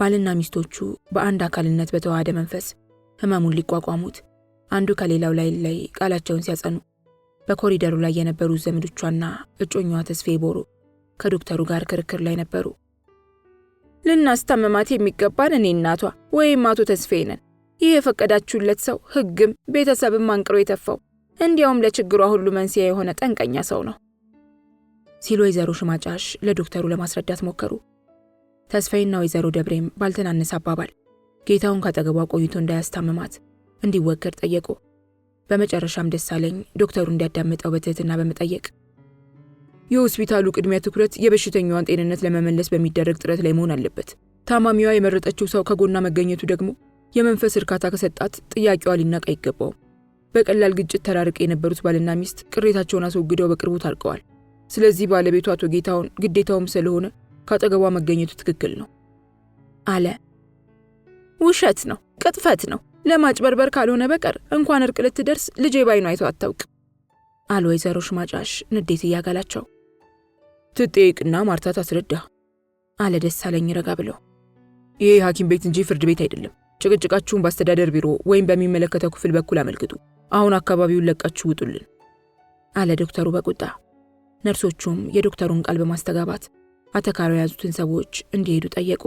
ባልና ሚስቶቹ በአንድ አካልነት በተዋሃደ መንፈስ ህመሙን ሊቋቋሙት አንዱ ከሌላው ላይ ቃላቸውን ሲያጸኑ በኮሪደሩ ላይ የነበሩ ዘመዶቿና እጮኛዋ ተስፋዬ ቦሩ ከዶክተሩ ጋር ክርክር ላይ ነበሩ። ልናስታመማት የሚገባን እኔ እናቷ ወይም አቶ ተስፋዬ ነን። ይህ የፈቀዳችሁለት ሰው ህግም ቤተሰብም አንቅሮ የተፋው እንዲያውም ለችግሯ ሁሉ መንስኤ የሆነ ጠንቀኛ ሰው ነው ሲሉ ወይዘሮ ሽማጫሽ ለዶክተሩ ለማስረዳት ሞከሩ። ተስፋዬና ወይዘሮ ደብሬም ባልተናነሰ አባባል ጌታውን ካጠገቧ ቆይቶ እንዳያስታምማት እንዲወገድ ጠየቁ። በመጨረሻም ደሳለኝ ዶክተሩ እንዲያዳምጠው በትህትና በመጠየቅ የሆስፒታሉ ቅድሚያ ትኩረት የበሽተኛዋን ጤንነት ለመመለስ በሚደረግ ጥረት ላይ መሆን አለበት። ታማሚዋ የመረጠችው ሰው ከጎና መገኘቱ ደግሞ የመንፈስ እርካታ ከሰጣት ጥያቄዋ ሊናቅ አይገባውም። በቀላል ግጭት ተራርቀው የነበሩት ባልና ሚስት ቅሬታቸውን አስወግደው በቅርቡ ታርቀዋል። ስለዚህ ባለቤቱ አቶ ጌታውን ግዴታውም ስለሆነ ካጠገቧ መገኘቱ ትክክል ነው አለ። ውሸት ነው፣ ቅጥፈት ነው። ለማጭበርበር ካልሆነ በቀር እንኳን እርቅ ልትደርስ ልጄ ባይኑ አይቶ አታውቅ አሉ ወይዘሮ ሽማጫሽ ንዴት እያጋላቸው። ትጠይቅና ማርታ ታስረዳ አለ ደሳለኝ ረጋ ብለው። ይሄ ሐኪም ቤት እንጂ ፍርድ ቤት አይደለም። ጭቅጭቃችሁን በአስተዳደር ቢሮ ወይም በሚመለከተው ክፍል በኩል አመልክቱ። አሁን አካባቢውን ለቃችሁ ውጡልን አለ ዶክተሩ በቁጣ። ነርሶቹም የዶክተሩን ቃል በማስተጋባት አተካሮ የያዙትን ሰዎች እንዲሄዱ ጠየቁ።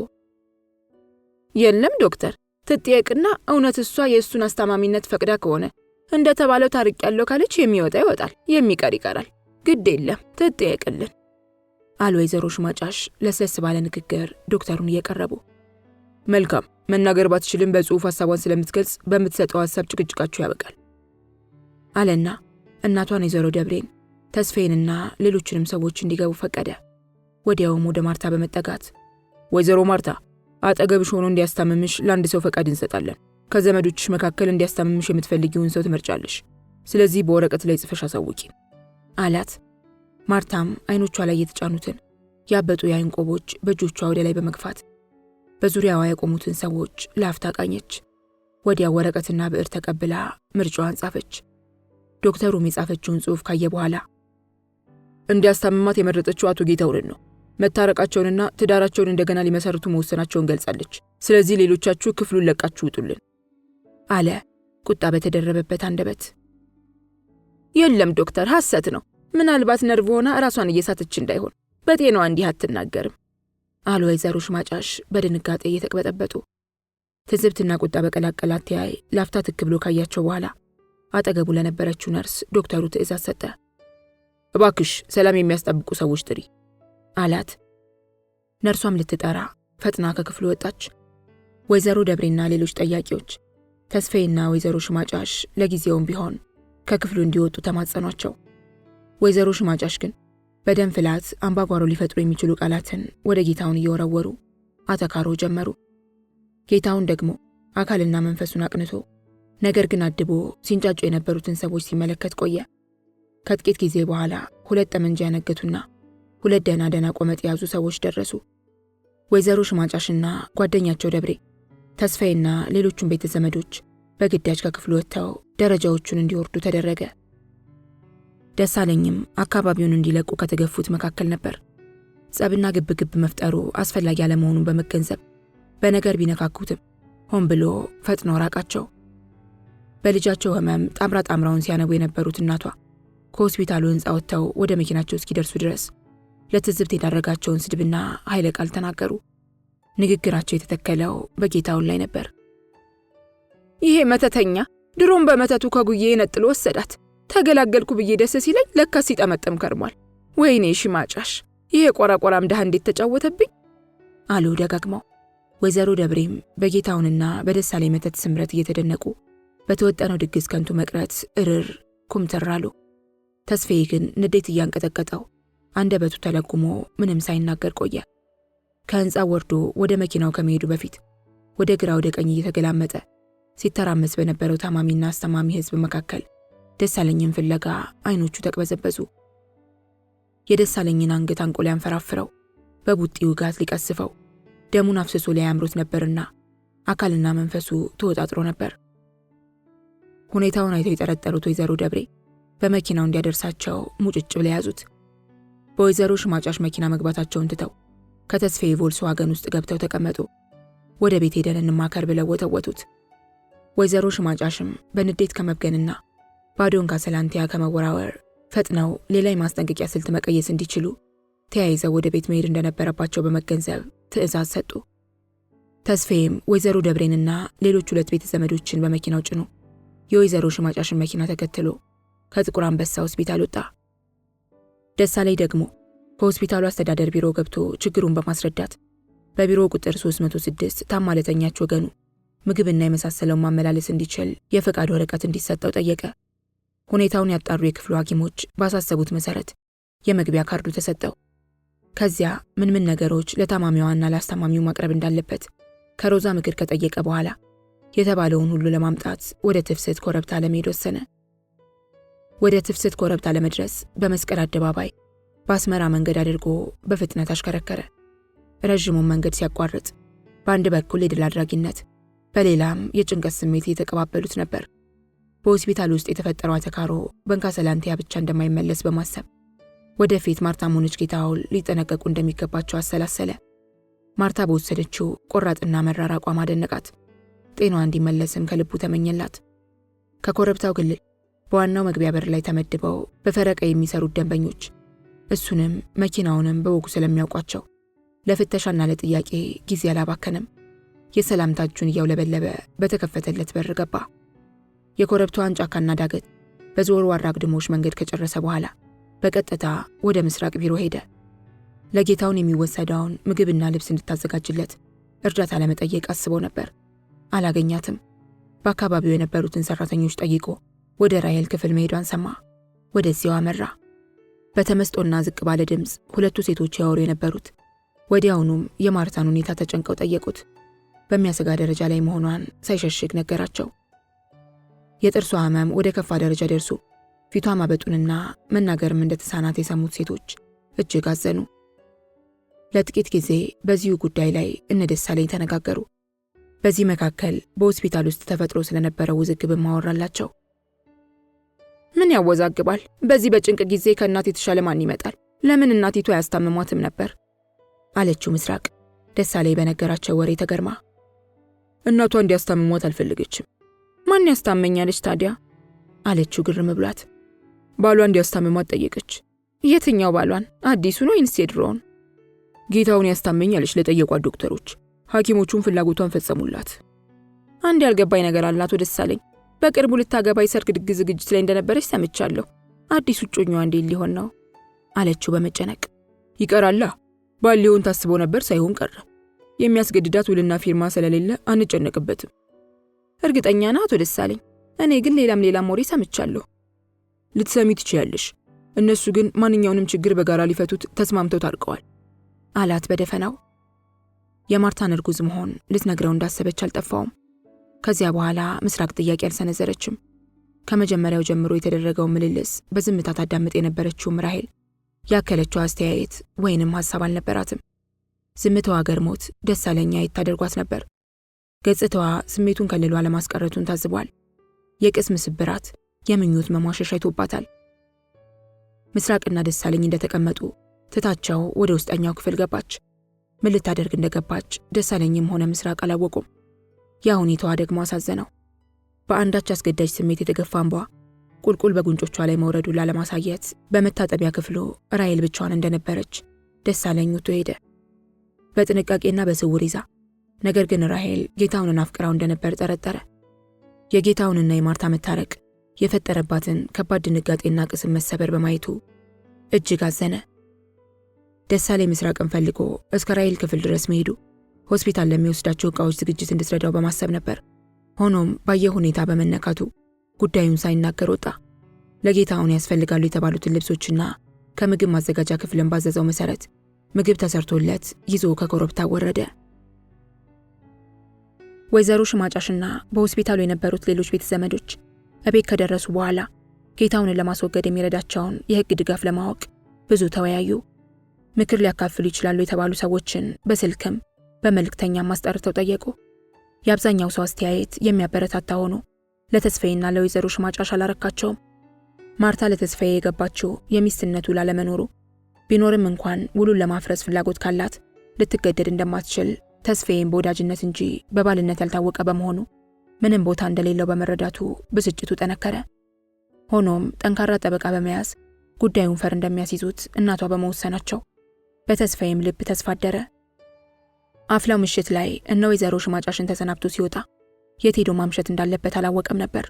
የለም ዶክተር፣ ትጠይቅና እውነት እሷ የእሱን አስታማሚነት ፈቅዳ ከሆነ እንደተባለው ታርቅ ያለው ካለች የሚወጣ ይወጣል፣ የሚቀር ይቀራል። ግድ የለም ትጠይቅልን አሉ ወይዘሮ ሽማጫሽ ለስለስ ባለ ንግግር ዶክተሩን እየቀረቡ። መልካም፣ መናገር ባትችልም በጽሑፍ ሐሳቧን ስለምትገልጽ በምትሰጠው ሐሳብ ጭቅጭቃችሁ ያበቃል አለና እናቷን ወይዘሮ ደብሬን ተስፋዬንና ሌሎችንም ሰዎች እንዲገቡ ፈቀደ። ወዲያውም ወደ ማርታ በመጠጋት ወይዘሮ ማርታ፣ አጠገብሽ ሆኖ እንዲያስታምምሽ ለአንድ ሰው ፈቃድ እንሰጣለን። ከዘመዶችሽ መካከል እንዲያስታምምሽ የምትፈልጊውን ሰው ትመርጫለሽ። ስለዚህ በወረቀት ላይ ጽፈሽ አሳውቂ አላት። ማርታም አይኖቿ ላይ የተጫኑትን ያበጡ የአይን ቆቦች በእጆቿ ወደ ላይ በመግፋት በዙሪያዋ የቆሙትን ሰዎች ላፍታ ቃኘች። ወዲያው ወረቀትና ብዕር ተቀብላ ምርጫዋን ጻፈች። ዶክተሩም የጻፈችውን ጽሑፍ ካየ በኋላ እንዲያስታምማት የመረጠችው አቶ ጌታውን ነው። መታረቃቸውንና ትዳራቸውን እንደገና ሊመሰርቱ መወሰናቸውን ገልጻለች። ስለዚህ ሌሎቻችሁ ክፍሉን ለቃችሁ ውጡልን አለ ቁጣ በተደረበበት አንደበት። የለም ዶክተር፣ ሐሰት ነው። ምናልባት ነርቭ ሆና ራሷን እየሳተች እንዳይሆን በጤናዋ እንዲህ አትናገርም አሉ ወይዘሮ ሽማጫሽ በድንጋጤ እየተቅበጠበጡ። ትዝብትና ቁጣ በቀላቀላት ተያይ ላፍታ ትክ ብሎ ካያቸው በኋላ አጠገቡ ለነበረችው ነርስ ዶክተሩ ትዕዛዝ ሰጠ። እባክሽ ሰላም የሚያስጠብቁ ሰዎች ጥሪ አላት። ነርሷም ልትጠራ ፈጥና ከክፍሉ ወጣች። ወይዘሮ ደብሬና ሌሎች ጠያቂዎች ተስፋዬና ወይዘሮ ሽማጫሽ ለጊዜውም ቢሆን ከክፍሉ እንዲወጡ ተማጸኗቸው። ወይዘሮ ሽማጫሽ ግን በደም ፍላት አምባጓሮ ሊፈጥሩ የሚችሉ ቃላትን ወደ ጌታውን እየወረወሩ አተካሮ ጀመሩ። ጌታውን ደግሞ አካልና መንፈሱን አቅንቶ ነገር ግን አድቦ ሲንጫጩ የነበሩትን ሰዎች ሲመለከት ቆየ። ከጥቂት ጊዜ በኋላ 2 ጠመንጃ ያነገቱና 2 ደህና ቆመጥ የያዙ ሰዎች ደረሱ። ወይዘሮ ሽማጫሽና ጓደኛቸው ደብሬ፣ ተስፋዬና ሌሎቹም ቤተ ዘመዶች በግዳጅ ከክፍሉ ወጥተው ደረጃዎቹን እንዲወርዱ ተደረገ። ደሳለኝም አካባቢውን እንዲለቁ ከተገፉት መካከል ነበር። ጸብና ግብግብ መፍጠሩ አስፈላጊ አለመሆኑን በመገንዘብ በነገር ቢነካኩትም ሆን ብሎ ፈጥኖ ራቃቸው። በልጃቸው ህመም ጣምራውን ሲያነቡ የነበሩት እናቷ ከሆስፒታሉ ህንፃ ወጥተው ወደ መኪናቸው እስኪደርሱ ድረስ ለትዝብት የዳረጋቸውን ስድብና ኃይለ ቃል ተናገሩ። ንግግራቸው የተተከለው በጌታውን ላይ ነበር። ይሄ መተተኛ ድሮም በመተቱ ከጉዬ ነጥሎ ወሰዳት። ተገላገልኩ ብዬ ደስ ሲለኝ ለካስ ሲጠመጠም ከርሟል። ወይኔ ሽማጫሽ፣ ይሄ ቆራቆራም ደሃ እንዴት ተጫወተብኝ አሉ ደጋግመው። ወይዘሮ ደብሬም በጌታውንና በደሳለኝ መተት ስምረት እየተደነቁ በተወጠነው ድግስ ከንቱ መቅረት እርር ኩምትር አሉ። ተስፋዬ ግን ንዴት እያንቀጠቀጠው አንደበቱ ተለጉሞ ምንም ሳይናገር ቆየ። ከህንፃው ወርዶ ወደ መኪናው ከመሄዱ በፊት ወደ ግራ ወደ ቀኝ እየተገላመጠ ሲተራመስ በነበረው ታማሚና አስተማሚ ህዝብ መካከል ደሳለኝን ፍለጋ አይኖቹ ተቅበዘበዙ። የደሳለኝን አንገት አንቆ ሊያንፈራፍረው በቡጢ ውጋት ሊቀስፈው ደሙን አፍስሶ ሊያምሮት ነበርና አካልና መንፈሱ ተወጣጥሮ ነበር። ሁኔታውን አይተው የጠረጠሩት ወይዘሮ ደብሬ በመኪናው እንዲያደርሳቸው ሙጭጭ ብለው ያዙት። በወይዘሮ ሽማጫሽ መኪና መግባታቸውን ትተው ከተስፋዬ ቮልስዋገን ውስጥ ገብተው ተቀመጡ። ወደ ቤት ሄደን እንማከር ብለው ወተወቱት። ወይዘሮ ሽማጫሽም በንዴት ከመብገንና ባዶን ካሰላንቲያ ከመወራወር ፈጥነው ሌላ የማስጠንቀቂያ ስልት መቀየስ እንዲችሉ ተያይዘው ወደ ቤት መሄድ እንደነበረባቸው በመገንዘብ ትዕዛዝ ሰጡ። ተስፋዬም ወይዘሮ ደብሬንና ሌሎች 2 ቤተ ዘመዶችን በመኪናው ጭኖ የወይዘሮ ሽማጫሽን መኪና ተከትሎ ከጥቁር አንበሳ ሆስፒታል ወጣ። ደሳለኝ ደግሞ ከሆስፒታሉ አስተዳደር ቢሮ ገብቶ ችግሩን በማስረዳት በቢሮ ቁጥር 306 ታማ ለተኛች ወገኑ ምግብና የመሳሰለውን ማመላለስ እንዲችል የፈቃድ ወረቀት እንዲሰጠው ጠየቀ። ሁኔታውን ያጣሩ የክፍሉ ሐኪሞች ባሳሰቡት መሰረት የመግቢያ ካርዱ ተሰጠው። ከዚያ ምን ነገሮች ለታማሚዋና ለአስታማሚው ማቅረብ እንዳለበት ከሮዛ ምክር ከጠየቀ በኋላ የተባለውን ሁሉ ለማምጣት ወደ ትፍስት ኮረብታ ለመሄድ ወሰነ። ወደ ትፍስት ኮረብታ ለመድረስ በመስቀል አደባባይ በአስመራ መንገድ አድርጎ በፍጥነት አሽከረከረ። ረዥሙን መንገድ ሲያቋርጥ በአንድ በኩል የድል አድራጊነት፣ በሌላም የጭንቀት ስሜት እየተቀባበሉት ነበር። በሆስፒታል ውስጥ የተፈጠረው አተካሮ በንካሰላንቲያ ብቻ እንደማይመለስ በማሰብ ወደፊት ማርታም ሆነች ጌታሁን ሊጠነቀቁ እንደሚገባቸው አሰላሰለ። ማርታ በወሰደችው ቆራጥና መራር አቋም አደነቃት። ጤናዋ እንዲመለስም ከልቡ ተመኘላት። ከኮረብታው ግልል በዋናው መግቢያ በር ላይ ተመድበው በፈረቃ የሚሰሩት ደንበኞች እሱንም መኪናውንም በወጉ ስለሚያውቋቸው ለፍተሻና ለጥያቄ ጊዜ አላባከነም። የሰላምታ እጁን እያውለበለበ በተከፈተለት በር ገባ። የኮረብታዋን ጫካና ዳገት በዘወርዋራ አግድሞች መንገድ ከጨረሰ በኋላ በቀጥታ ወደ ምስራቅ ቢሮ ሄደ። ለጌታውን የሚወሰደውን ምግብና ልብስ እንድታዘጋጅለት እርዳታ ለመጠየቅ አስቦ ነበር። አላገኛትም። በአካባቢው የነበሩትን ሰራተኞች ጠይቆ ወደ ራሔል ክፍል መሄዷን ሰማ። ወደዚያው አመራ። በተመስጦና ዝቅ ባለ ድምፅ 2 ሴቶች ያወሩ የነበሩት ወዲያውኑም የማርታን ሁኔታ ተጨንቀው ጠየቁት። በሚያሰጋ ደረጃ ላይ መሆኗን ሳይሸሽግ ነገራቸው። የጥርሷ ህመም ወደ ከፋ ደረጃ ደርሶ ፊቷ ማበጡንና መናገርም እንደተሳናት የሰሙት ሴቶች እጅግ አዘኑ። ለጥቂት ጊዜ በዚሁ ጉዳይ ላይ እነ ደሳለኝ ተነጋገሩ። በዚህ መካከል በሆስፒታል ውስጥ ተፈጥሮ ስለነበረው ውዝግብ ማወራላቸው። ምን ያወዛግባል? በዚህ በጭንቅ ጊዜ ከእናት የተሻለ ማን ይመጣል? ለምን እናቲቱ አያስታምሟትም ነበር? አለችው ምስራቅ። ደሳለኝ በነገራቸው ወሬ ተገርማ እናቷ እንዲያስታምሟት አልፈልገችም። ማን ያስታመኛለች ታዲያ? አለችው ግርም ብሏት። ባሏ እንዲያስታምሟት ጠየቀች። የትኛው ባሏን? አዲሱን ወይንስ የድሮውን? ጌታውን ያስታመኛለች ለጠየቋት ዶክተሮች። ሐኪሞቹን ፍላጎቷን ፈጸሙላት። አንድ ያልገባኝ ነገር አላት ደሳለኝ። በቅርቡ ልታገባ የሰርግ ድግስ ዝግጅት ላይ እንደነበረች ሰምቻለሁ። አዲሱ እጮኛዋ እንዴት ሊሆን ነው? አለችው በመጨነቅ። ይቀራላ። ባል ሊሆን ታስቦ ነበር፣ ሳይሆን ቀረ። የሚያስገድዳት ውልና ፊርማ ስለሌለ አንጨነቅበትም። እርግጠኛ ናት ደሳለኝ? እኔ ግን ሌላም ወሬ ሰምቻለሁ። ልትሰሚ ትችያለሽ። እነሱ ግን ማንኛውንም ችግር በጋራ ሊፈቱት ተስማምተው ታርቀዋል አላት በደፈናው። የማርታን እርጉዝ መሆን ልትነግረው እንዳሰበች አልጠፋውም። ከዚያ በኋላ ምስራቅ ጥያቄ አልሰነዘረችም። ከመጀመሪያው ጀምሮ የተደረገው ምልልስ በዝምታ ታዳምጥ የነበረችው ራሔል ያከለችው አስተያየት ወይንም ሐሳብ አልነበራትም። ዝምታዋ ገርሞት ደሳለኝ ይታደርጓት ነበር። ገጽታዋ ስሜቱን ከልሏ ለማስቀረቱን ታዝቧል። የቅስም ስብራት፣ የምኞት መሟሸሽ አይቶባታል። ምስራቅና ደሳለኝ እንደተቀመጡ ትታቸው ወደ ውስጠኛው ክፍል ገባች። ምን ልታደርግ እንደገባች ደሳለኝም ሆነ ምስራቅ አላወቁም። ያ ሁኔታዋ ደግሞ አሳዘነው። በአንዳች አስገዳጅ ስሜት የተገፋ እንባ ቁልቁል በጉንጮቿ ላይ መውረዱን ላለማሳየት በመታጠቢያ ክፍሉ ራሔል ብቻዋን እንደነበረች ደሳለኝ ወጥቶ ሄደ። በጥንቃቄና በስውር ይዛ። ነገር ግን ራሔል ጌታውንን አፍቅራው እንደነበር ጠረጠረ። የጌታውንና የማርታ መታረቅ የፈጠረባትን ከባድ ድንጋጤና ቅስም መሰበር በማየቱ እጅግ አዘነ። ደሳለኝ ምስራቅን ፈልጎ እስከ ራሔል ክፍል ድረስ መሄዱ ሆስፒታል ለሚወስዳቸው ዕቃዎች ዝግጅት እንድትረዳው በማሰብ ነበር። ሆኖም ባየ ሁኔታ በመነካቱ ጉዳዩን ሳይናገር ወጣ። ለጌታውን ያስፈልጋሉ የተባሉትን ልብሶችና ከምግብ ማዘጋጃ ክፍልን ባዘዘው መሰረት ምግብ ተሰርቶለት ይዞ ከኮረብታ ወረደ። ወይዘሮ ሽማጫሽና በሆስፒታሉ የነበሩት ሌሎች ቤተ ዘመዶች እቤት ከደረሱ በኋላ ጌታውን ለማስወገድ የሚረዳቸውን የሕግ ድጋፍ ለማወቅ ብዙ ተወያዩ። ምክር ሊያካፍሉ ይችላሉ የተባሉ ሰዎችን በስልክም በመልእክተኛም አስጠርተው ጠየቁ። የአብዛኛው ሰው አስተያየት የሚያበረታታ ሆኖ ለተስፋዬና ለወይዘሮ ሽማጫሽ አላረካቸውም። ማርታ ለተስፋዬ የገባችው የሚስትነቱ ላለመኖሩ ቢኖርም እንኳን ውሉን ለማፍረስ ፍላጎት ካላት ልትገደድ እንደማትችል ተስፋዬም በወዳጅነት እንጂ በባልነት ያልታወቀ በመሆኑ ምንም ቦታ እንደሌለው በመረዳቱ ብስጭቱ ጠነከረ። ሆኖም ጠንካራ ጠበቃ በመያዝ ጉዳዩን ፈር እንደሚያስይዙት እናቷ በመወሰናቸው በተስፋዬም ልብ ተስፋ አደረ። አፍላው ምሽት ላይ እነ ወይዘሮ ሽማጫሽን ተሰናብቶ ሲወጣ የት ሄዶ ማምሸት እንዳለበት አላወቀም ነበር።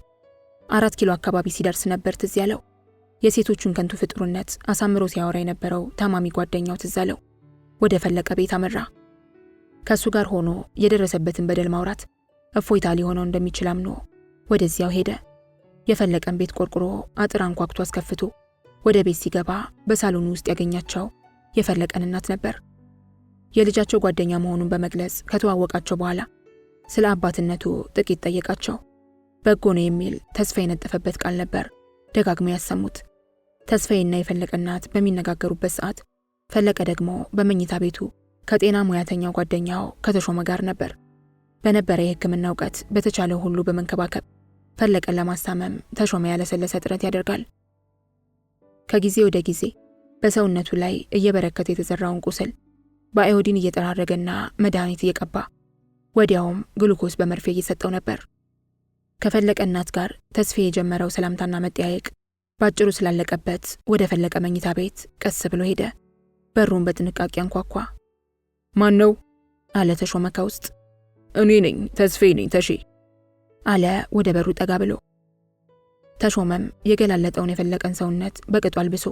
4 ኪሎ አካባቢ ሲደርስ ነበር ትዝ ያለው። የሴቶቹን ከንቱ ፍጥሩነት አሳምሮ ሲያወራ የነበረው ታማሚ ጓደኛው ትዝ አለው። ወደ ፈለቀ ቤት አመራ። ከሱ ጋር ሆኖ የደረሰበትን በደል ማውራት እፎይታ ሊሆነው እንደሚችል አምኖ ወደዚያው ሄደ። የፈለቀን ቤት ቆርቁሮ አጥር አንኳኩቶ አስከፍቶ ወደ ቤት ሲገባ በሳሎኑ ውስጥ ያገኛቸው የፈለቀን እናት ነበር። የልጃቸው ጓደኛ መሆኑን በመግለጽ ከተዋወቃቸው በኋላ ስለ አባትነቱ ጥቂት ጠየቃቸው። በጎ ነው የሚል ተስፋ የነጠፈበት ቃል ነበር ደጋግሞ ያሰሙት። ተስፋዬና የፈለቀ እናት በሚነጋገሩበት ሰዓት ፈለቀ ደግሞ በመኝታ ቤቱ ከጤና ሙያተኛው ጓደኛው ከተሾመ ጋር ነበር። በነበረ የሕክምና እውቀት በተቻለው ሁሉ በመንከባከብ ፈለቀን ለማስታመም ተሾመ ያለሰለሰ ጥረት ያደርጋል። ከጊዜ ወደ ጊዜ በሰውነቱ ላይ እየበረከተ የተዘራውን ቁስል በአዮዲን እየጠራረገና መድኃኒት እየቀባ ወዲያውም ግሉኮስ በመርፌ እየሰጠው ነበር። ከፈለቀ እናት ጋር ተስፋዬ የጀመረው ሰላምታና መጠያየቅ ባጭሩ ስላለቀበት ወደ ፈለቀ መኝታ ቤት ቀስ ብሎ ሄደ። በሩን በጥንቃቄ አንኳኳ። ማን ነው? አለ ተሾመ ከውስጥ። እኔ ነኝ፣ ተስፋዬ ነኝ ተሼ አለ ወደ በሩ ጠጋ ብሎ። ተሾመም የገላለጠውን የፈለቀን ሰውነት በቅጡ አልብሶ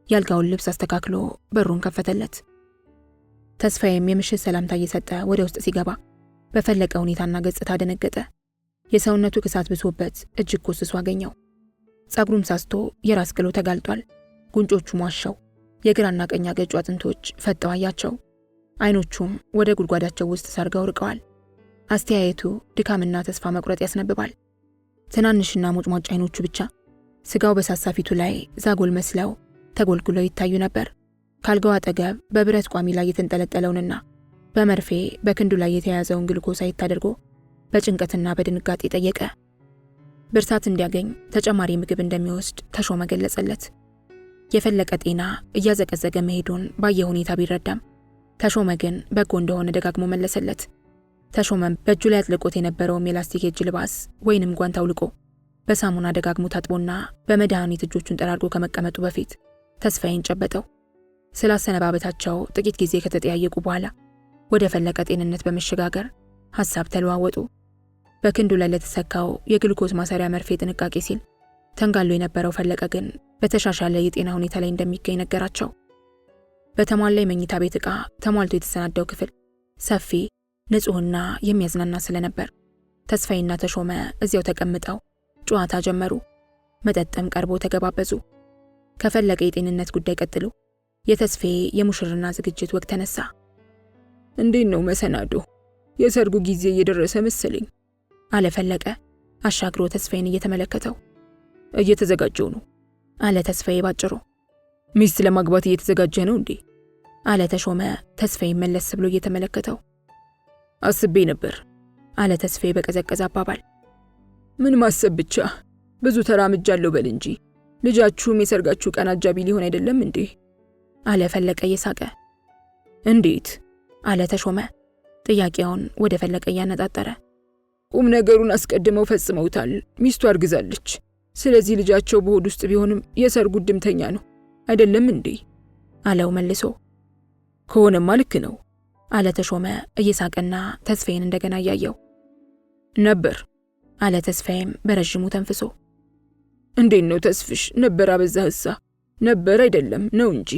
ያልጋውን ልብስ አስተካክሎ በሩን ከፈተለት። ተስፋዬም የምሽት ሰላምታ እየሰጠ ወደ ውስጥ ሲገባ በፈለቀ ሁኔታና ገጽታ ደነገጠ። የሰውነቱ ክሳት ብሶበት እጅግ ኮስሶ አገኘው። ጸጉሩም ሳስቶ የራስ ቅሉ ተጋልጧል። ጉንጮቹ ሟሸው፣ የግራና ቀኝ አገጩ አጥንቶች ፈጠው አያቸው። አይኖቹም ወደ ጉድጓዳቸው ውስጥ ሰርገው ርቀዋል። አስተያየቱ ድካምና ተስፋ መቁረጥ ያስነብባል። ትናንሽና ሞጭሟጭ አይኖቹ ብቻ ስጋው በሳሳ ፊቱ ላይ ዛጎል መስለው ተጎልጉለው ይታዩ ነበር። ካልጋው አጠገብ በብረት ቋሚ ላይ የተንጠለጠለውንና በመርፌ በክንዱ ላይ የተያዘውን ግሉኮስ አየት አድርጎ በጭንቀትና በድንጋጤ ጠየቀ። ብርታት እንዲያገኝ ተጨማሪ ምግብ እንደሚወስድ ተሾመ ገለጸለት። የፈለቀ ጤና እያዘቀዘቀ መሄዱን ባየ ሁኔታ ቢረዳም ተሾመ ግን በጎ እንደሆነ ደጋግሞ መለሰለት። ተሾመም በእጁ ላይ አጥልቆት የነበረውን የላስቲክ የእጅ ልባስ ወይንም ጓንት አውልቆ በሳሙና ደጋግሞ ታጥቦና በመድኃኒት እጆቹን ጠራርጎ ከመቀመጡ በፊት ተስፋዬን ጨበጠው። ስላሰነባበታቸው ጥቂት ጊዜ ከተጠያየቁ በኋላ ወደ ፈለቀ ጤንነት በመሸጋገር ሐሳብ ተለዋወጡ። በክንዱ ላይ ለተሰካው የግሉኮስ ማሰሪያ መርፌ ጥንቃቄ ሲል ተንጋሎ የነበረው ፈለቀ ግን በተሻሻለ የጤና ሁኔታ ላይ እንደሚገኝ ነገራቸው። በተሟላ የመኝታ ቤት ዕቃ ተሟልቶ የተሰናዳው ክፍል ሰፊ፣ ንጹህና የሚያዝናና ስለነበር ተስፋዬና ተሾመ እዚያው ተቀምጠው ጨዋታ ጀመሩ። መጠጥም ቀርቦ ተገባበዙ። ከፈለቀ የጤንነት ጉዳይ ቀጥሎ የተስፋዬ የሙሽርና ዝግጅት ወቅት ተነሳ። እንዴት ነው መሰናዶ? የሰርጉ ጊዜ እየደረሰ መሰለኝ አለ ፈለቀ አሻግሮ ተስፋዬን እየተመለከተው። እየተዘጋጀው ነው አለ ተስፋዬ ባጭሩ። ሚስት ለማግባት እየተዘጋጀ ነው እንዴ? አለ ተሾመ ተስፋዬን መለስ ብሎ እየተመለከተው። አስቤ ነበር አለ ተስፋዬ በቀዘቀዘ አባባል። ምን ማሰብ ብቻ፣ ብዙ ተራምጃለሁ በል እንጂ ልጃችሁም የሰርጋችሁ ቀን አጃቢ ሊሆን አይደለም እንዴ? አለ ፈለቀ እየሳቀ። እንዴት? አለ ተሾመ ጥያቄውን ወደ ፈለቀ እያነጣጠረ። ቁም ነገሩን አስቀድመው ፈጽመውታል። ሚስቱ አርግዛለች። ስለዚህ ልጃቸው በሆድ ውስጥ ቢሆንም የሰርጉ ድምተኛ ነው አይደለም እንዴ? አለው መልሶ። ከሆነማ ልክ ነው አለ ተሾመ እየሳቀና ተስፋዬን እንደገና እያየው ነበር አለ ተስፋዬም በረዥሙ ተንፍሶ። እንዴት ነው ተስፍሽ? ነበር አበዛህሳ? ነበር አይደለም ነው እንጂ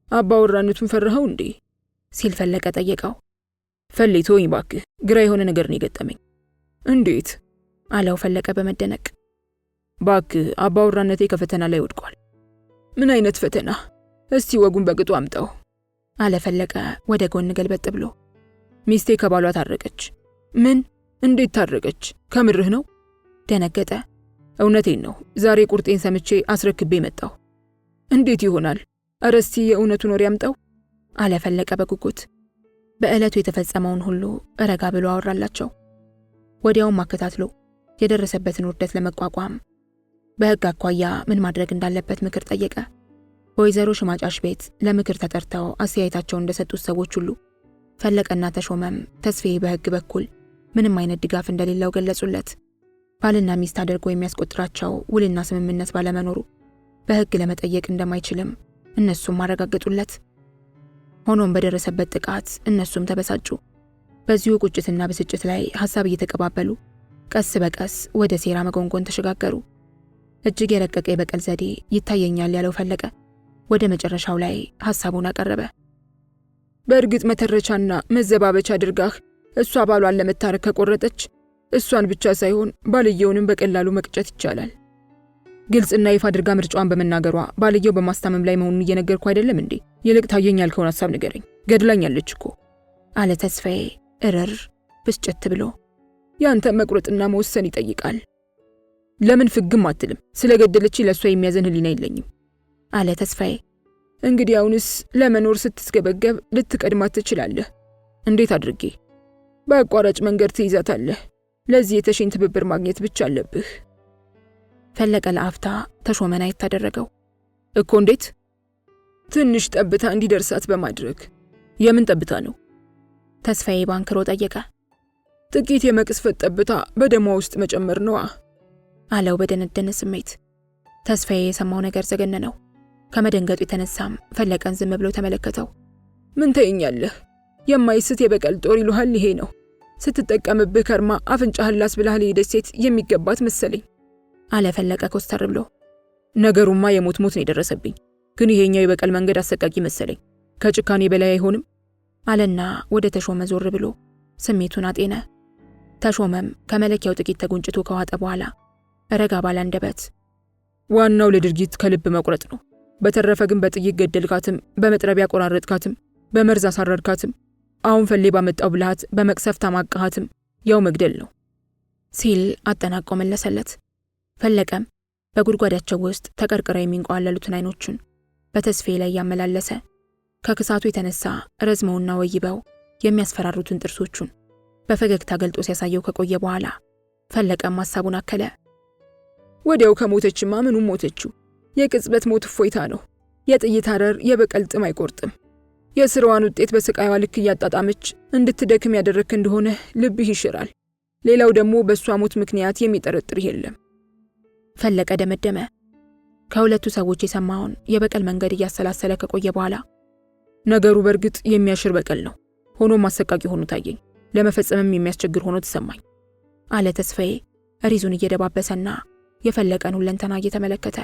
አባወራነቱን ፈራኸው እንዴ? ሲል ፈለቀ ጠየቀው። ፈሌቶኝ ባክህ፣ ግራ የሆነ ነገር ነው የገጠመኝ። እንዴት? አለው ፈለቀ በመደነቅ። ባክህ አባወራነቴ ከፈተና ላይ ወድቋል። ምን አይነት ፈተና? እስቲ ወጉን በቅጡ አምጣው አለ ፈለቀ ወደ ጎን ገልበጥ ብሎ። ሚስቴ ከባሏ ታረቀች። ምን? እንዴት ታረቀች? ከምርህ ነው? ደነገጠ። እውነቴን ነው። ዛሬ ቁርጤን ሰምቼ አስረክቤ መጣሁ። እንዴት ይሆናል? ኧረ እስቲ የእውነቱን ወሬ አምጣው አለ ፈለቀ በጉጉት። በዕለቱ የተፈጸመውን ሁሉ ረጋ ብሎ አወራላቸው። ወዲያውም አከታትሎ የደረሰበትን ውርደት ለመቋቋም በሕግ አኳያ ምን ማድረግ እንዳለበት ምክር ጠየቀ። በወይዘሮ ሽማጫሽ ቤት ለምክር ተጠርተው አስተያየታቸውን እንደሰጡት ሰዎች ሁሉ ፈለቀና ተሾመም ተስፋዬ በሕግ በኩል ምንም አይነት ድጋፍ እንደሌለው ገለጹለት። ባልና ሚስት አድርጎ የሚያስቆጥራቸው ውልና ስምምነት ባለመኖሩ በሕግ ለመጠየቅ እንደማይችልም እነሱም አረጋገጡለት። ሆኖም በደረሰበት ጥቃት እነሱም ተበሳጩ። በዚሁ ቁጭትና ብስጭት ላይ ሐሳብ እየተቀባበሉ ቀስ በቀስ ወደ ሴራ መጎንጎን ተሸጋገሩ። እጅግ የረቀቀ የበቀል ዘዴ ይታየኛል ያለው ፈለቀ ወደ መጨረሻው ላይ ሐሳቡን አቀረበ። በእርግጥ መተረቻና መዘባበቻ አድርጋህ እሷ ባሏን ለመታረቅ ከቆረጠች እሷን ብቻ ሳይሆን ባልየውንም በቀላሉ መቅጨት ይቻላል። ግልጽና ይፋ አድርጋ ምርጫዋን በመናገሯ ባልየው በማስታመም ላይ መሆኑን እየነገርኩ አይደለም እንዴ? ይልቅ ታየኝ ያልከውን ሐሳብ ንገረኝ። ገድላኛለች እኮ አለ ተስፋዬ እርር ብስጭት ብሎ። ያንተ መቁረጥና መወሰን ይጠይቃል። ለምን ፍግም አትልም? ስለገደለች ለሷ የሚያዘን ህሊና የለኝም አለ ተስፋዬ። እንግዲህ አሁንስ ለመኖር ስትስገበገብ ልትቀድማት ትችላለህ። እንዴት አድርጌ? በአቋራጭ መንገድ ትይዛታለህ። ለዚህ የተሽን ትብብር ማግኘት ብቻ አለብህ። ፈለቀ ለአፍታ ተሾመን አየት አደረገው። እኮ እንዴት? ትንሽ ጠብታ እንዲደርሳት በማድረግ። የምን ጠብታ ነው? ተስፋዬ ባንክሮ ጠየቀ። ጥቂት የመቅስፈት ጠብታ በደሟ ውስጥ መጨመር ነዋ አለው በደነደነ ስሜት። ተስፋዬ የሰማው ነገር ዘገነነው። ከመደንገጡ የተነሳም ፈለቀን ዝም ብሎ ተመለከተው። ምን ተይኛለህ? የማይስት የበቀል ጦር ይሉሃል ይሄ ነው። ስትጠቀምብህ ከርማ አፍንጫህን ላስ ብላህ ለሄደች ሴት የሚገባት መሰለኝ አለ ፈለቀ ኮስተር ብሎ። ነገሩማ የሞት ሞት ነው የደረሰብኝ፣ ግን ይሄኛው የበቀል መንገድ አሰቃቂ መሰለኝ። ከጭካኔ በላይ አይሆንም አለና ወደ ተሾመ ዞር ብሎ ስሜቱን አጤነ። ተሾመም ከመለኪያው ጥቂት ተጎንጭቶ ከዋጠ በኋላ ረጋ ባለ አንደበት ዋናው ለድርጊት ከልብ መቁረጥ ነው። በተረፈ ግን በጥይት ገደልካትም፣ በመጥረቢያ ቆራረጥካትም፣ በመርዝ አሳረርካትም፣ አሁን ፈሌ ባመጣው ብልሃት በመቅሰፍት አማቃሃትም ያው መግደል ነው ሲል አጠናቆ መለሰለት። ፈለቀም በጉድጓዳቸው ውስጥ ተቀርቅረው የሚንቋለሉትን አይኖቹን በተስፋዬ ላይ ያመላለሰ ከክሳቱ የተነሳ ረዝመውና ወይበው የሚያስፈራሩትን ጥርሶቹን በፈገግታ ገልጦ ሲያሳየው ከቆየ በኋላ ፈለቀም ሐሳቡን አከለ። ወዲያው ከሞተችማ ምኑም ሞተችው። የቅጽበት ሞት እፎይታ ነው። የጥይት አረር የበቀል ጥም አይቆርጥም። የስራዋን ውጤት በስቃይዋ ልክ እያጣጣመች እንድትደክም ያደረክ እንደሆነ ልብህ ይሽራል። ሌላው ደግሞ በእሷ ሞት ምክንያት የሚጠረጥር የለም ፈለቀ ደመደመ። ከሁለቱ ሰዎች የሰማውን የበቀል መንገድ እያሰላሰለ ከቆየ በኋላ ነገሩ በእርግጥ የሚያሽር በቀል ነው፣ ሆኖም አሰቃቂ ሆኖ ታየኝ፣ ለመፈጸምም የሚያስቸግር ሆኖ ተሰማኝ አለ ተስፋዬ ሪዙን እየደባበሰና የፈለቀን ሁለንተና እየተመለከተ።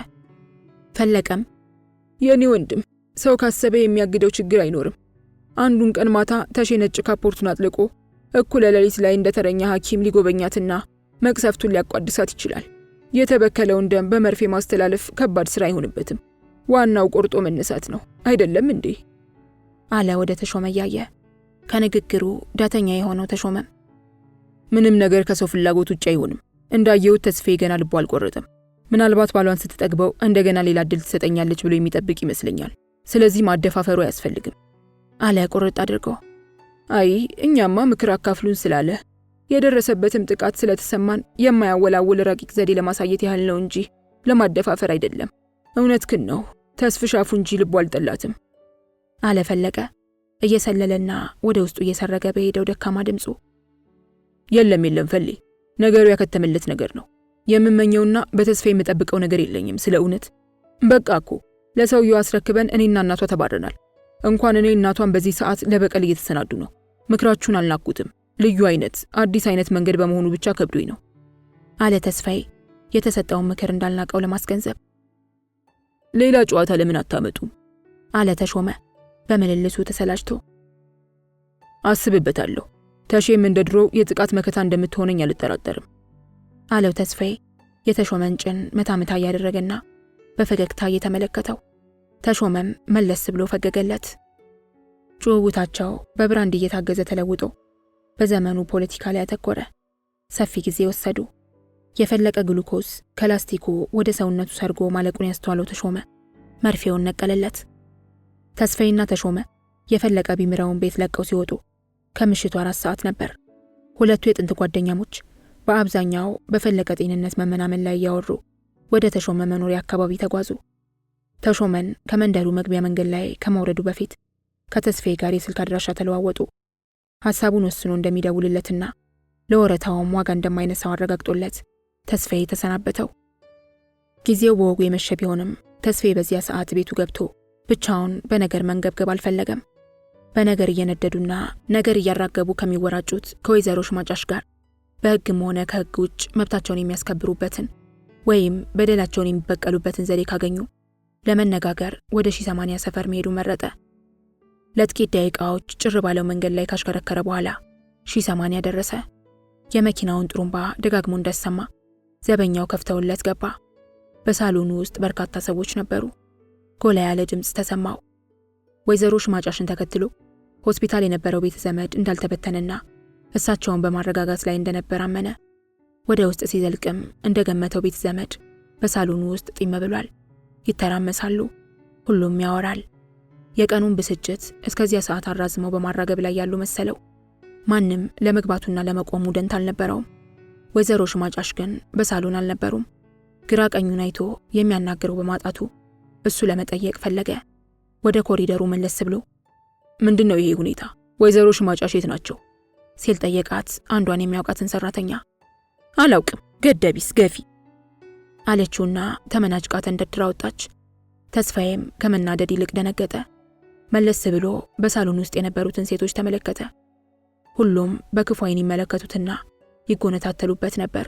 ፈለቀም የኔ ወንድም ሰው ካሰበ የሚያግደው ችግር አይኖርም። አንዱን ቀን ማታ ተሼ ነጭ ካፖርቱን አጥልቆ እኩለ ሌሊት ላይ እንደ ተረኛ ሐኪም ሊጎበኛትና መቅሰፍቱን ሊያቋድሳት ይችላል። የተበከለውን ደም በመርፌ ማስተላለፍ ከባድ ስራ አይሆንበትም። ዋናው ቆርጦ መነሳት ነው አይደለም እንዴ አለ ወደ ተሾመ እያየ። ከንግግሩ ዳተኛ የሆነው ተሾመም ምንም ነገር ከሰው ፍላጎት ውጭ አይሆንም። እንዳየሁት ተስፋዬ ገና ልቡ አልቆረጠም። ምናልባት ባሏን ስትጠግበው እንደገና ሌላ እድል ትሰጠኛለች ብሎ የሚጠብቅ ይመስለኛል። ስለዚህ ማደፋፈሩ አያስፈልግም አለ ቁርጥ አድርጎ። አይ እኛማ ምክር አካፍሉን ስላለ የደረሰበትም ጥቃት ስለተሰማን የማያወላውል ረቂቅ ዘዴ ለማሳየት ያህል ነው እንጂ ለማደፋፈር አይደለም። እውነትህን ነው፣ ተስፍሽ አፉ እንጂ ልቡ አልጠላትም አለ ፈለቀ እየሰለለና ወደ ውስጡ እየሰረገ በሄደው ደካማ ድምፁ። የለም ፈሌ፣ ነገሩ ያከተመለት ነገር ነው። የምመኘውና በተስፋ የምጠብቀው ነገር የለኝም። ስለ እውነት በቃ እኮ ለሰውየው አስረክበን እኔና እናቷ ተባረናል። እንኳን እኔ እናቷን በዚህ ሰዓት ለበቀል እየተሰናዱ ነው። ምክራችሁን አልናኩትም። ልዩ አይነት አዲስ አይነት መንገድ በመሆኑ ብቻ ከብዶኝ ነው አለ ተስፋዬ የተሰጠውን ምክር እንዳልናቀው ለማስገንዘብ። ሌላ ጨዋታ ለምን አታመጡም አለ ተሾመ በመልልሱ ተሰላችቶ። አስብበታለሁ። ተሼም እንደ ድሮ የጥቃት መከታ እንደምትሆነኝ አልጠራጠርም አለው ተስፋዬ የተሾመን ጭን መታመታ እያደረገና በፈገግታ እየተመለከተው። ተሾመም መለስ ብሎ ፈገገለት። ጭውውታቸው በብራንድ እየታገዘ ተለውጦ በዘመኑ ፖለቲካ ላይ ያተኮረ። ሰፊ ጊዜ ወሰዱ። የፈለቀ ግሉኮስ ከላስቲኩ ወደ ሰውነቱ ሰርጎ ማለቁን ያስተዋለው ተሾመ መርፌውን ነቀለለት። ተስፋዬና ተሾመ የፈለቀ ቢምራውን ቤት ለቀው ሲወጡ ከምሽቱ 4 ሰዓት ነበር። ሁለቱ የጥንት ጓደኛሞች በአብዛኛው በፈለቀ ጤንነት መመናመን ላይ ያወሩ ወደ ተሾመ መኖሪያ አካባቢ ተጓዙ። ተሾመን ከመንደሩ መግቢያ መንገድ ላይ ከመውረዱ በፊት ከተስፋዬ ጋር የስልክ አድራሻ ተለዋወጡ። ሐሳቡን ወስኖ እንደሚደውልለትና ለወረታውም ዋጋ እንደማይነሳው አረጋግጦለት ተስፋዬ ተሰናበተው። ጊዜው በወጉ የመሸ ቢሆንም ተስፋዬ በዚያ ሰዓት ቤቱ ገብቶ ብቻውን በነገር መንገብገብ አልፈለገም። በነገር እየነደዱና ነገር እያራገቡ ከሚወራጩት ከወይዘሮ ሽማጫሽ ጋር በሕግም ሆነ ከሕግ ውጭ መብታቸውን የሚያስከብሩበትን ወይም በደላቸውን የሚበቀሉበትን ዘዴ ካገኙ ለመነጋገር ወደ 80 ሰፈር መሄዱ መረጠ። ለጥቂት ደቂቃዎች ጭር ባለው መንገድ ላይ ካሽከረከረ በኋላ 80 ደረሰ። የመኪናውን ጥሩምባ ደጋግሞ እንዳሰማ ዘበኛው ከፍተውለት ገባ። በሳሎኑ ውስጥ በርካታ ሰዎች ነበሩ። ጎላ ያለ ድምፅ ተሰማው። ወይዘሮ ሽማጫሽን ተከትሎ ሆስፒታል የነበረው ቤተ ዘመድ እንዳልተበተነና እሳቸውን በማረጋጋት ላይ እንደነበር አመነ። ወደ ውስጥ ሲዘልቅም እንደገመተው ቤተ ዘመድ በሳሎኑ ውስጥ ጢም ብሏል። ይተራመሳሉ። ሁሉም ያወራል። የቀኑን ብስጭት እስከዚያ ሰዓት አራዝመው በማራገብ ላይ ያሉ መሰለው። ማንም ለመግባቱና ለመቆሙ ደንታ አልነበረውም። ወይዘሮ ሽማጫሽ ግን በሳሎን አልነበሩም። ግራ ቀኙን አይቶ የሚያናግረው በማጣቱ እሱ ለመጠየቅ ፈለገ። ወደ ኮሪደሩ መለስ ብሎ ምንድነው ይሄ ሁኔታ? ወይዘሮ ሽማጫሽ የት ናቸው? ሲል ጠየቃት አንዷን የሚያውቃትን ሰራተኛ። አላውቅም፣ ገደቢስ ገፊ አለችውና ተመናጭቃ ተንደርድራ ወጣች። ተስፋዬም ከመናደድ ይልቅ ደነገጠ። መለስ ብሎ በሳሎን ውስጥ የነበሩትን ሴቶች ተመለከተ። ሁሉም በክፉ ዓይን ይመለከቱትና ይጎነታተሉበት ነበር።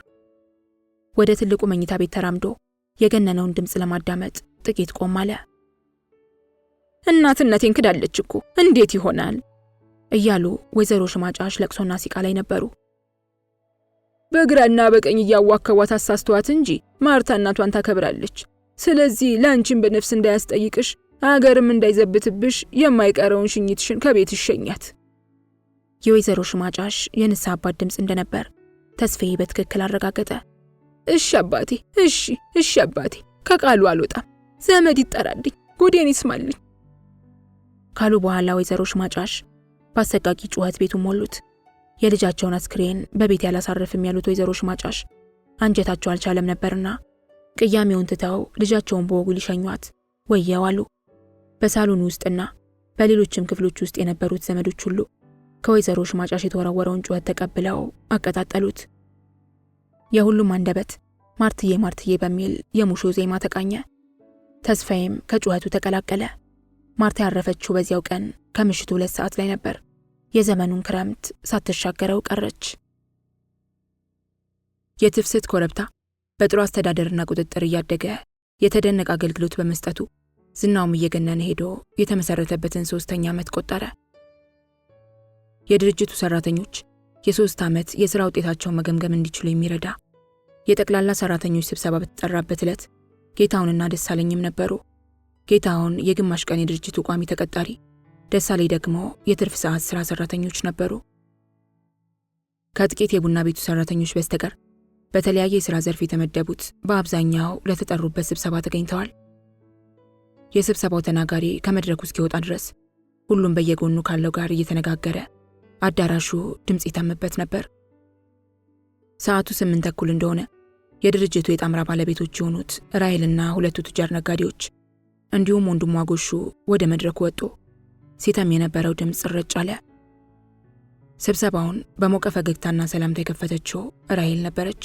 ወደ ትልቁ መኝታ ቤት ተራምዶ የገነነውን ድምፅ ለማዳመጥ ጥቂት ቆም አለ። እናትነቴን ክዳለች እኮ እንዴት ይሆናል እያሉ ወይዘሮ ሽማጫሽ ለቅሶና ሲቃ ላይ ነበሩ። በግራና በቀኝ እያዋከቧት አሳስተዋት እንጂ ማርታ እናቷን ታከብራለች። ስለዚህ ለአንቺን በነፍስ እንዳያስጠይቅሽ አገርም እንዳይዘብትብሽ የማይቀረውን ሽኝትሽን ከቤት ይሸኛት። የወይዘሮ ሽማጫሽ የንስሐ አባት ድምፅ እንደነበር ተስፋዬ በትክክል አረጋገጠ። እሺ አባቴ፣ እሺ አባቴ፣ ከቃሉ አልወጣም። ዘመድ ይጠራልኝ፣ ጎዴን ይስማልኝ ካሉ በኋላ ወይዘሮ ሽማጫሽ በአሰቃቂ ጩኸት ቤቱን ሞሉት። የልጃቸውን አስክሬን በቤት ያላሳረፍም ያሉት ወይዘሮ ሽማጫሽ አንጀታቸው አልቻለም ነበርና ቅያሜውን ትተው ልጃቸውን በወጉ ሊሸኟት ወየው አሉ። በሳሎኑ ውስጥና በሌሎችም ክፍሎች ውስጥ የነበሩት ዘመዶች ሁሉ ከወይዘሮ ሽማጫሽ የተወረወረውን ጩኸት ተቀብለው አቀጣጠሉት። የሁሉም አንደበት ማርትዬ ማርትዬ በሚል የሙሾ ዜማ ተቃኘ። ተስፋዬም ከጩኸቱ ተቀላቀለ። ማርታ ያረፈችው በዚያው ቀን ከምሽቱ 2 ሰዓት ላይ ነበር። የዘመኑን ክረምት ሳትሻገረው ቀረች። የትፍስት ኮረብታ በጥሩ አስተዳደርና ቁጥጥር እያደገ የተደነቀ አገልግሎት በመስጠቱ ዝናውም እየገነነ ሄዶ የተመሰረተበትን 3ኛ ዓመት ቆጠረ። የድርጅቱ ሰራተኞች የ3 ዓመት የሥራ ውጤታቸውን መገምገም እንዲችሉ የሚረዳ የጠቅላላ ሰራተኞች ስብሰባ በተጠራበት ዕለት ጌታውንና ደሳለኝም ነበሩ። ጌታውን የግማሽ ቀን የድርጅቱ ቋሚ ተቀጣሪ፣ ደሳለኝ ደግሞ የትርፍ ሰዓት ሥራ ሰራተኞች ነበሩ። ከጥቂት የቡና ቤቱ ሰራተኞች በስተቀር በተለያየ የሥራ ዘርፍ የተመደቡት በአብዛኛው ለተጠሩበት ስብሰባ ተገኝተዋል። የስብሰባው ተናጋሪ ከመድረኩ እስኪወጣ ድረስ ሁሉም በየጎኑ ካለው ጋር እየተነጋገረ አዳራሹ ድምጽ ይተምበት ነበር። ሰዓቱ 8 ተኩል እንደሆነ የድርጅቱ የጣምራ ባለቤቶች የሆኑት ራሔልና 2 ቱጃር ነጋዴዎች እንዲሁም ወንድሟ ጎሹ ወደ መድረኩ ወጡ። ሲተም የነበረው ድምጽ ረጭ አለ። ስብሰባውን በሞቀ ፈገግታና ሰላምታ የከፈተችው ራሔል ነበረች።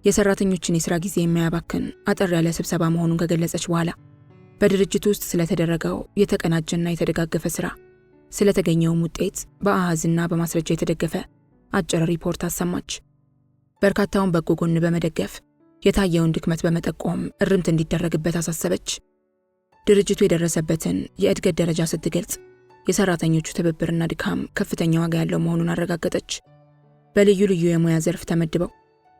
የሰራተኞችን የሥራ ጊዜ የማያባክን አጠር ያለ ስብሰባ መሆኑን ከገለጸች በኋላ በድርጅቱ ውስጥ ስለተደረገው የተቀናጀና የተደጋገፈ ሥራ፣ ስለተገኘውም ውጤት በአሃዝና በማስረጃ የተደገፈ አጭር ሪፖርት አሰማች። በርካታውን በጎ ጎን በመደገፍ የታየውን ድክመት በመጠቆም እርምት እንዲደረግበት አሳሰበች። ድርጅቱ የደረሰበትን የእድገት ደረጃ ስትገልጽ የሰራተኞቹ ትብብርና ድካም ከፍተኛ ዋጋ ያለው መሆኑን አረጋገጠች። በልዩ ልዩ የሙያ ዘርፍ ተመድበው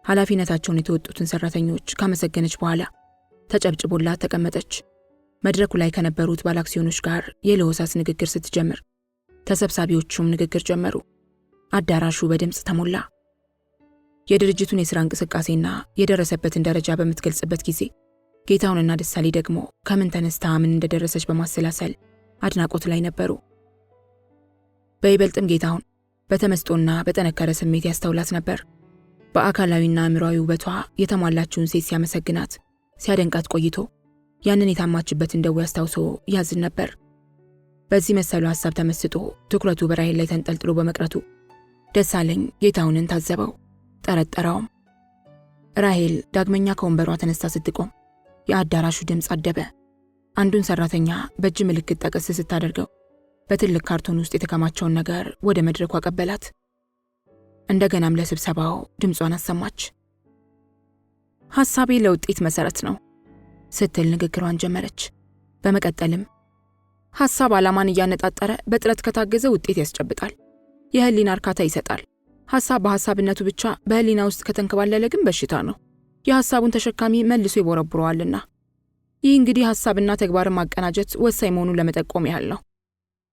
ኃላፊነታቸውን የተወጡትን ሰራተኞች ካመሰገነች በኋላ ተጨብጭቦላት ተቀመጠች። መድረኩ ላይ ከነበሩት ባለአክሲዮኖች ጋር የለሆሳስ ንግግር ስትጀምር ተሰብሳቢዎቹም ንግግር ጀመሩ። አዳራሹ በድምፅ ተሞላ። የድርጅቱን የሥራ እንቅስቃሴና የደረሰበትን ደረጃ በምትገልጽበት ጊዜ ጌታውንና ደሳለኝ ደግሞ ከምን ተነስታ ምን እንደደረሰች በማሰላሰል አድናቆት ላይ ነበሩ። በይበልጥም ጌታውን በተመስጦና በጠነከረ ስሜት ያስተውላት ነበር። በአካላዊና አእምሯዊ ውበቷ የተሟላችውን ሴት ሲያመሰግናት፣ ሲያደንቃት ቆይቶ ያንን የታማችበትን ደዌ አስታውሶ ያዝን ነበር። በዚህ መሰሉ ሐሳብ ተመስጦ ትኩረቱ በራሔል ላይ ተንጠልጥሎ በመቅረቱ ደሳለኝ ጌታውንን ታዘበው፣ ጠረጠረውም። ራሔል ዳግመኛ ከወንበሯ ተነስታ ስትቆም የአዳራሹ ድምፅ አደበ። አንዱን ሰራተኛ በእጅ ምልክት ጠቀስ ስታደርገው በትልቅ ካርቶን ውስጥ የተከማቸውን ነገር ወደ መድረኩ አቀበላት። እንደገናም ለስብሰባው ድምጿን አሰማች። ሐሳቤ ለውጤት መሰረት ነው ስትል ንግግሯን ጀመረች። በመቀጠልም ሐሳብ ዓላማን እያነጣጠረ በጥረት ከታገዘ ውጤት ያስጨብጣል፣ የህሊና እርካታ ይሰጣል። ሐሳብ በሐሳብነቱ ብቻ በህሊና ውስጥ ከተንከባለለ ግን በሽታ ነው፣ የሐሳቡን ተሸካሚ መልሶ ይቦረብረዋልና። ይህ እንግዲህ ሐሳብና ተግባርን ማቀናጀት ወሳኝ መሆኑን ለመጠቆም ያህል ነው።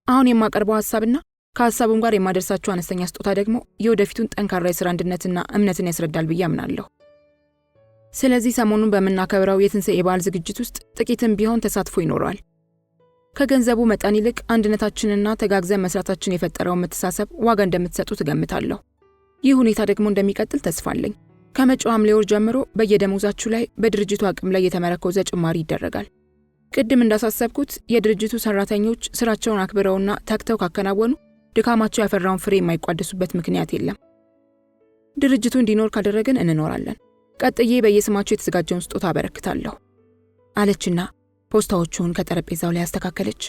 አሁን የማቀርበው ሐሳብና ከሐሳቡም ጋር የማደርሳቸው አነስተኛ ስጦታ ደግሞ የወደፊቱን ጠንካራ የሥራ አንድነትና እምነትን ያስረዳል ብዬ አምናለሁ። ስለዚህ ሰሞኑን በምናከብረው የትንሣኤ በዓል ዝግጅት ውስጥ ጥቂትም ቢሆን ተሳትፎ ይኖረዋል። ከገንዘቡ መጠን ይልቅ አንድነታችንና ተጋግዘን መስራታችን የፈጠረውን መተሳሰብ ዋጋ እንደምትሰጡ ትገምታለሁ። ይህ ሁኔታ ደግሞ እንደሚቀጥል ተስፋ አለኝ። ከመጪው ሐምሌ ወር ጀምሮ በየደሞዛችሁ ላይ በድርጅቱ አቅም ላይ የተመረኮዘ ጭማሪ ይደረጋል። ቅድም እንዳሳሰብኩት የድርጅቱ ሰራተኞች ስራቸውን አክብረውና ተግተው ካከናወኑ ድካማቸው ያፈራውን ፍሬ የማይቋደሱበት ምክንያት የለም። ድርጅቱ እንዲኖር ካደረግን እንኖራለን። ቀጥዬ በየስማቸው የተዘጋጀውን ስጦታ አበረክታለሁ አለችና ፖስታዎቹን ከጠረጴዛው ላይ አስተካከለች።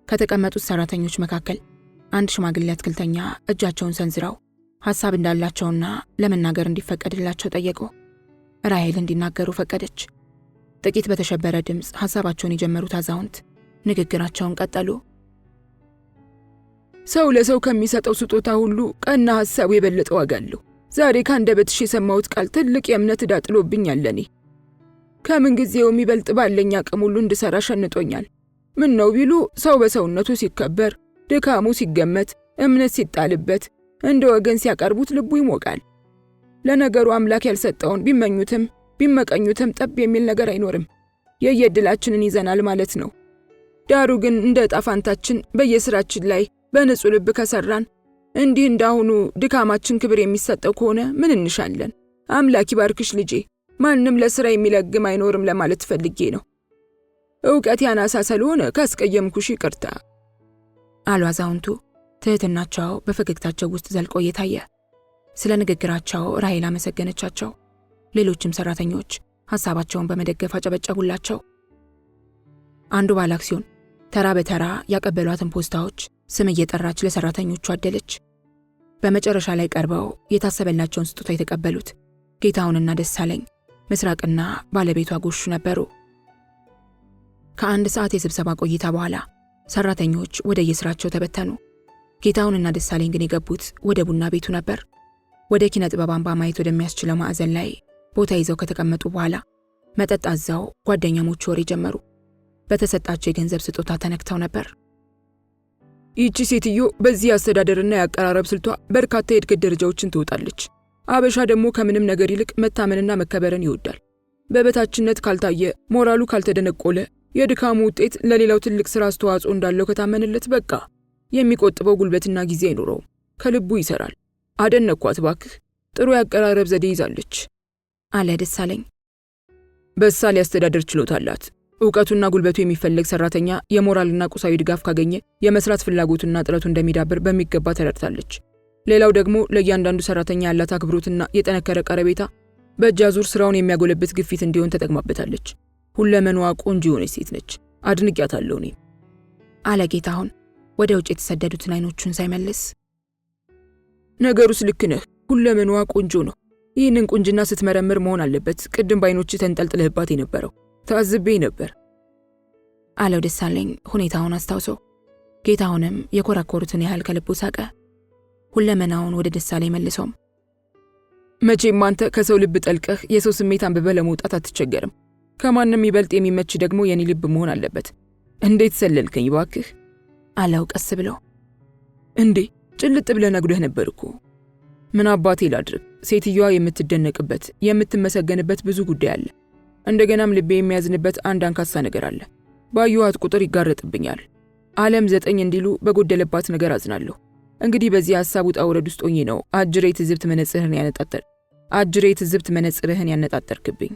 ከተቀመጡት ሰራተኞች መካከል አንድ ሽማግሌ አትክልተኛ እጃቸውን ሰንዝረው ሐሳብ እንዳላቸውና ለመናገር እንዲፈቀድላቸው ጠየቁ። ራሔል እንዲናገሩ ፈቀደች። ጥቂት በተሸበረ ድምፅ ሐሳባቸውን የጀመሩት አዛውንት ንግግራቸውን ቀጠሉ። ሰው ለሰው ከሚሰጠው ስጦታ ሁሉ ቀና ሐሳቡ የበለጠ ዋጋ አለው። ዛሬ ከአንደበትሽ የሰማሁት ቃል ትልቅ የእምነት ዕዳ ጥሎብኛል። ለኔ ከምን ጊዜው የሚበልጥ ባለኝ አቅም ሁሉ እንድሠራ ሸንጦኛል። ምን ነው ቢሉ ሰው በሰውነቱ ሲከበር፣ ድካሙ ሲገመት፣ እምነት ሲጣልበት፣ እንደ ወገን ሲያቀርቡት ልቡ ይሞቃል። ለነገሩ አምላክ ያልሰጠውን ቢመኙትም ቢመቀኙትም ጠብ የሚል ነገር አይኖርም። የየድላችንን ይዘናል ማለት ነው። ዳሩ ግን እንደ ዕጣ ፈንታችን በየሥራችን ላይ በንጹህ ልብ ከሠራን እንዲህ እንዳሁኑ ድካማችን ክብር የሚሰጠው ከሆነ ምን እንሻለን? አምላክ ይባርክሽ ልጄ። ማንም ለሥራ የሚለግም አይኖርም ለማለት ፈልጌ ነው። ዕውቀት ያናሳ ስለሆነ ካስቀየምኩሽ ይቅርታ አሉ አዛውንቱ። ትህትናቸው በፈገግታቸው ውስጥ ዘልቆ እየታየ። ስለ ንግግራቸው ራሔል አመሰገነቻቸው። ሌሎችም ሰራተኞች ሐሳባቸውን በመደገፍ አጨበጨቡላቸው። አንዱ ባለ አክሲዮን ተራ በተራ ያቀበሏትን ፖስታዎች ስም እየጠራች ለሰራተኞቹ አደለች። በመጨረሻ ላይ ቀርበው የታሰበላቸውን ስጦታ የተቀበሉት ጌታውንና ደሳለኝ፣ ምስራቅና ባለቤቷ ጎሹ ነበሩ። ከአንድ ሰዓት የስብሰባ ቆይታ በኋላ ሰራተኞች ወደ የስራቸው ተበተኑ። ጌታውንና ደሳለኝ ግን የገቡት ወደ ቡና ቤቱ ነበር። ወደ ኪነ ጥበብ አምባ ማየት ወደሚያስችለው ማዕዘን ላይ ቦታ ይዘው ከተቀመጡ በኋላ መጠጥ አዘው ጓደኛሞቹ ወሬ ጀመሩ። በተሰጣቸው የገንዘብ ስጦታ ተነክተው ነበር። ይህቺ ሴትዮ በዚህ አስተዳደርና ያቀራረብ ስልቷ በርካታ የእድገት ደረጃዎችን ትወጣለች። አበሻ ደግሞ ከምንም ነገር ይልቅ መታመንና መከበርን ይወዳል። በበታችነት ካልታየ፣ ሞራሉ ካልተደነቆለ፣ የድካሙ ውጤት ለሌላው ትልቅ ሥራ አስተዋጽኦ እንዳለው ከታመንለት በቃ የሚቆጥበው ጉልበትና ጊዜ አይኖረውም። ከልቡ ይሰራል። አደነኳት ባክህ፣ ጥሩ ያቀራረብ ዘዴ ይዛለች አለ ደሳለኝ። በሳል ያስተዳደር ችሎታ አላት። ዕውቀቱና ጉልበቱ የሚፈልግ ሰራተኛ የሞራልና ቁሳዊ ድጋፍ ካገኘ የመስራት ፍላጎቱና ጥረቱ እንደሚዳብር በሚገባ ተረድታለች። ሌላው ደግሞ ለእያንዳንዱ ሰራተኛ ያላት አክብሮትና የጠነከረ ቀረቤታ በእጅ አዙር ስራውን የሚያጎለብት ግፊት እንዲሆን ተጠቅማበታለች። ሁለመናዋ ቆንጆ የሆነች ሴት ነች። አድንቄያታለሁ እኔ አለ ጌታሁን ወደ ውጭ የተሰደዱትን አይኖቹን ሳይመልስ። ነገሩስ ልክ ነህ። ሁለመናዋ ቆንጆ ነው። ይህንን ቁንጅና ስትመረምር መሆን አለበት ቅድም በአይኖች ተንጠልጥለህባት የነበረው። ታዝቤ ነበር አለው ደሳለኝ ሁኔታውን አስታውሶ። ጌታሁንም የኮራኮሩትን ያህል ከልቡ ሳቀ። ሁለመናውን ወደ ደሳለኝ መልሶም መቼም አንተ ከሰው ልብ ጠልቀህ የሰው ስሜት አንብበህ ለመውጣት አትቸገርም። ከማንም ይበልጥ የሚመች ደግሞ የኔ ልብ መሆን አለበት። እንዴት ሰለልከኝ ባክህ አለው ቀስ ብሎ። እንዴ ጭልጥ ብለህ ነግደህ ነበር እኮ። ምን አባቴ ላድርግ? ሴትዮዋ የምትደነቅበት የምትመሰገንበት ብዙ ጉዳይ አለ። እንደገናም ልቤ የሚያዝንበት አንድ አንካሳ ነገር አለ። ባየኋት ቁጥር ይጋረጥብኛል። ዓለም 9 እንዲሉ በጎደለባት ነገር አዝናለሁ። እንግዲህ በዚህ ሐሳብ ውጣ ውረድ ውስጥ ሆኜ ነው አጅሬ ትዝብት መነጽርህን ያነጣጠርክብኝ።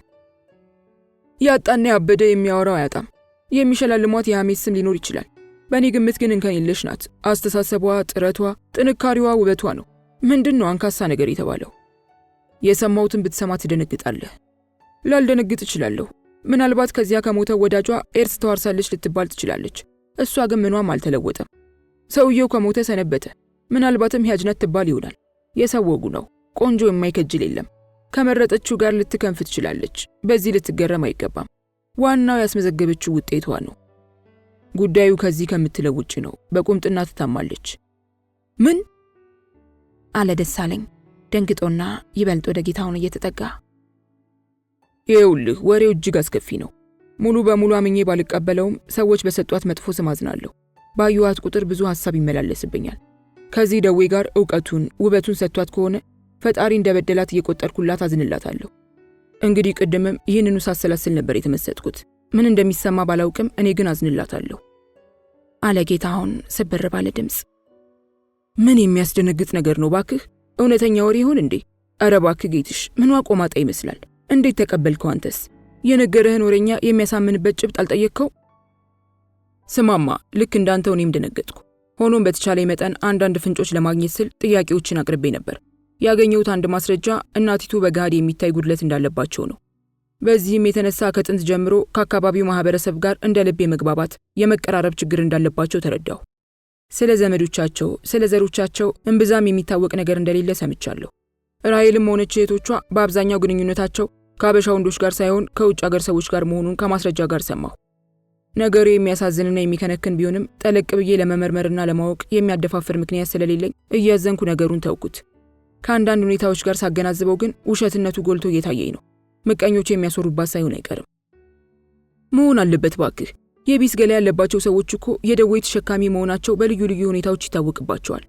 ያጣና ያበደ የሚያወራው አያጣም። የሚሸላልሟት የሐሜት ስም ሊኖር ይችላል። በእኔ ግምት ግን እንከን የለሽ ናት። አስተሳሰቧ፣ ጥረቷ፣ ጥንካሬዋ፣ ውበቷ ነው። ምንድን ነው አንካሳ ነገር የተባለው? የሰማሁትን ብትሰማ ትደነግጣለህ። ላልደነግጥ እችላለሁ። ምናልባት ከዚያ ከሞተው ወዳጇ ኤርስ ተዋርሳለች ልትባል ትችላለች። እሷ ግን ምኗም አልተለወጠም። ሰውየው ከሞተ ሰነበተ። ምናልባትም ያጅነት ትባል ይሆናል። የሰው ወጉ ነው። ቆንጆ የማይከጅል የለም። ከመረጠችው ጋር ልትከንፍ ትችላለች። በዚህ ልትገረም አይገባም። ዋናው ያስመዘገበችው ውጤቷ ነው። ጉዳዩ ከዚህ ከምትለው ውጭ ነው። በቁምጥና ትታማለች። ምን? አለ ደሳለኝ ደንግጦና ይበልጥ ወደ ጌታውን እየተጠጋ። ይኸውልህ ወሬው እጅግ አስከፊ ነው። ሙሉ በሙሉ አምኜ ባልቀበለውም ሰዎች በሰጧት መጥፎ ስም አዝናለሁ። ባዩዋት ቁጥር ብዙ ሐሳብ ይመላለስብኛል። ከዚህ ደዌ ጋር ዕውቀቱን ውበቱን ሰጥቷት ከሆነ ፈጣሪ እንደበደላት እየቆጠርኩላት አዝንላታለሁ። እንግዲህ ቅድምም ይህንኑ ሳሰላስል ነበር የተመሰጥኩት። ምን እንደሚሰማ ባላውቅም እኔ ግን አዝንላታለሁ አለ ጌታውን ስብር ባለ ድምፅ። ምን የሚያስደነግጥ ነገር ነው ባክህ? እውነተኛ ወሬ ይሆን እንዴ? ኧረ ባክህ ጌትሽ፣ ምኗ ቆማጣ ይመስላል? እንዴት ተቀበልከው አንተስ? የነገረህን ወሬኛ የሚያሳምንበት ጭብጥ አልጠየቅከው? ስማማ፣ ልክ እንዳንተው እኔም ደነገጥኩ። ሆኖም በተቻለ መጠን አንዳንድ ፍንጮች ለማግኘት ስል ጥያቄዎችን አቅርቤ ነበር። ያገኘሁት አንድ ማስረጃ እናቲቱ በጋድ የሚታይ ጉድለት እንዳለባቸው ነው። በዚህም የተነሳ ከጥንት ጀምሮ ከአካባቢው ማህበረሰብ ጋር እንደ ልብ የመግባባት የመቀራረብ ችግር እንዳለባቸው ተረዳሁ። ስለ ዘመዶቻቸው፣ ስለ ዘሮቻቸው እምብዛም የሚታወቅ ነገር እንደሌለ ሰምቻለሁ። ራሔልም ሆነች እህቶቿ በአብዛኛው ግንኙነታቸው ከአበሻ ወንዶች ጋር ሳይሆን ከውጭ አገር ሰዎች ጋር መሆኑን ከማስረጃ ጋር ሰማሁ። ነገሩ የሚያሳዝንና የሚከነክን ቢሆንም ጠለቅ ብዬ ለመመርመርና ለማወቅ የሚያደፋፍር ምክንያት ስለሌለኝ እያዘንኩ ነገሩን ተውኩት። ከአንዳንድ ሁኔታዎች ጋር ሳገናዝበው ግን ውሸትነቱ ጎልቶ እየታየኝ ነው። ምቀኞቹ የሚያስወሩባት ሳይሆን አይቀርም። መሆን አለበት ባክህ። የቢስ ገላ ያለባቸው ሰዎች እኮ የደዌ ተሸካሚ መሆናቸው በልዩ ልዩ ሁኔታዎች ይታወቅባቸዋል።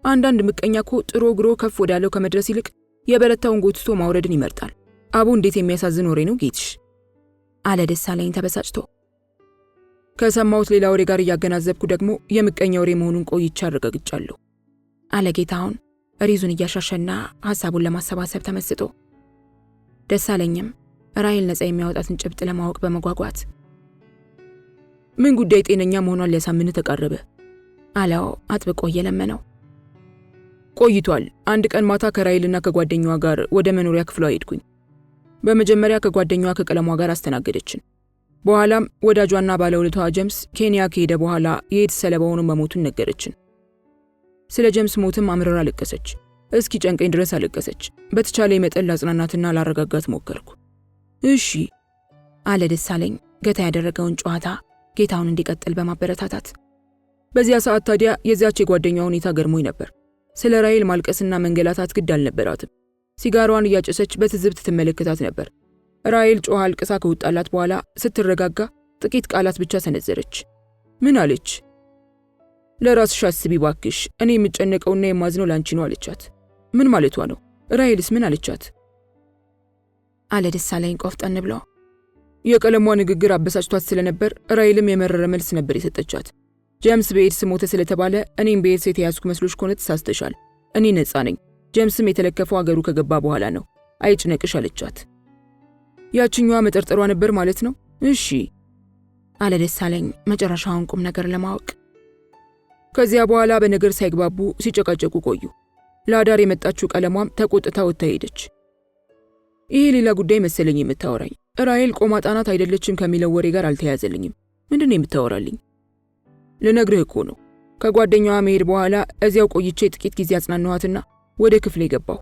አንዳንድ ምቀኛ እኮ ጥሮ ግሮ ከፍ ወዳለው ከመድረስ ይልቅ የበረታውን ጎትቶ ማውረድን ይመርጣል። አቡ እንዴት የሚያሳዝን ወሬ ነው ጌትሽ፣ አለ ደሳለኝ ተበሳጭቶ። ከሰማሁት ሌላ ወሬ ጋር እያገናዘብኩ ደግሞ የምቀኛ ወሬ መሆኑን ቆይቼ አረጋግጫለሁ አለ ጌታውን ሪዙን እያሻሸና ሐሳቡን ለማሰባሰብ ተመስጦ። ደሳለኝም ራሔል ነፃ የሚያወጣትን ጭብጥ ለማወቅ በመጓጓት ምን ጉዳይ ጤነኛ መሆኗን ሊያሳምን ተቃረበ አለው አጥብቆ እየለመነው። ቆይቷል። አንድ ቀን ማታ ከራሔልና ከጓደኛዋ ጋር ወደ መኖሪያ ክፍሏ ሄድኩኝ። በመጀመሪያ ከጓደኛዋ ከቀለሟ ጋር አስተናገደችን። በኋላም ወዳጇና ባለውለታዋ ጀምስ ኬንያ ከሄደ በኋላ የኤድስ ሰለባ ሆኖ መሞቱን ነገረችን። ስለ ጀምስ ሞትም አምርራ አለቀሰች። እስኪ ጨንቀኝ ድረስ አለቀሰች። በተቻለ መጠን ላጽናናትና ላረጋጋት ሞከርኩ። እሺ አለ ደሳለኝ ገታ ያደረገውን ጨዋታ ጌታውን እንዲቀጥል በማበረታታት። በዚያ ሰዓት ታዲያ የዚያች የጓደኛዋ ሁኔታ ገርሞኝ ነበር። ስለ ራሔል ማልቀስና መንገላታት ግድ አልነበራትም። ሲጋሯን እያጨሰች በትዝብት ትመለከታት ነበር። ራሔል ጮኻ አልቅሳ ከወጣላት በኋላ ስትረጋጋ ጥቂት ቃላት ብቻ ሰነዘረች። ምን አለች? ለራስሽ አስቢ ባክሽ፣ እኔ የምጨነቀውና የማዝነው ላንቺ ነው አለቻት። ምን ማለቷ ነው? ራሔልስ ምን አለቻት? አለ ደሳለኝ ቆፍጠን ብሎ። የቀለሟ ንግግር አበሳጭቷት ስለነበር ራሔልም የመረረ መልስ ነበር የሰጠቻት። ጀምስ በኤድስ ሞተ ስለተባለ እኔም በኤድስ የተያዝኩ መስሎሽ ከሆነ ተሳስተሻል። እኔ ነፃ ነኝ። ጀምስም የተለከፈው አገሩ ከገባ በኋላ ነው። አይጭነቅሽ አለቻት። ያችኛዋ መጠርጠሯ ነበር ማለት ነው? እሺ አለ ደሳለኝ መጨረሻውን ቁም ነገር ለማወቅ። ከዚያ በኋላ በነገር ሳይግባቡ ሲጨቃጨቁ ቆዩ። ለአዳር የመጣችው ቀለሟም ተቆጥታ ወጥታ ሄደች። ይሄ ሌላ ጉዳይ መሰለኝ የምታወራኝ። ራሔል ቆማጣ ናት አይደለችም ከሚለው ወሬ ጋር አልተያዘልኝም። ምንድነው የምታወራልኝ? ልነግርህ እኮ ነው። ከጓደኛዋ መሄድ በኋላ እዚያው ቆይቼ ጥቂት ጊዜ አጽናናኋትና ወደ ክፍሌ ገባሁ።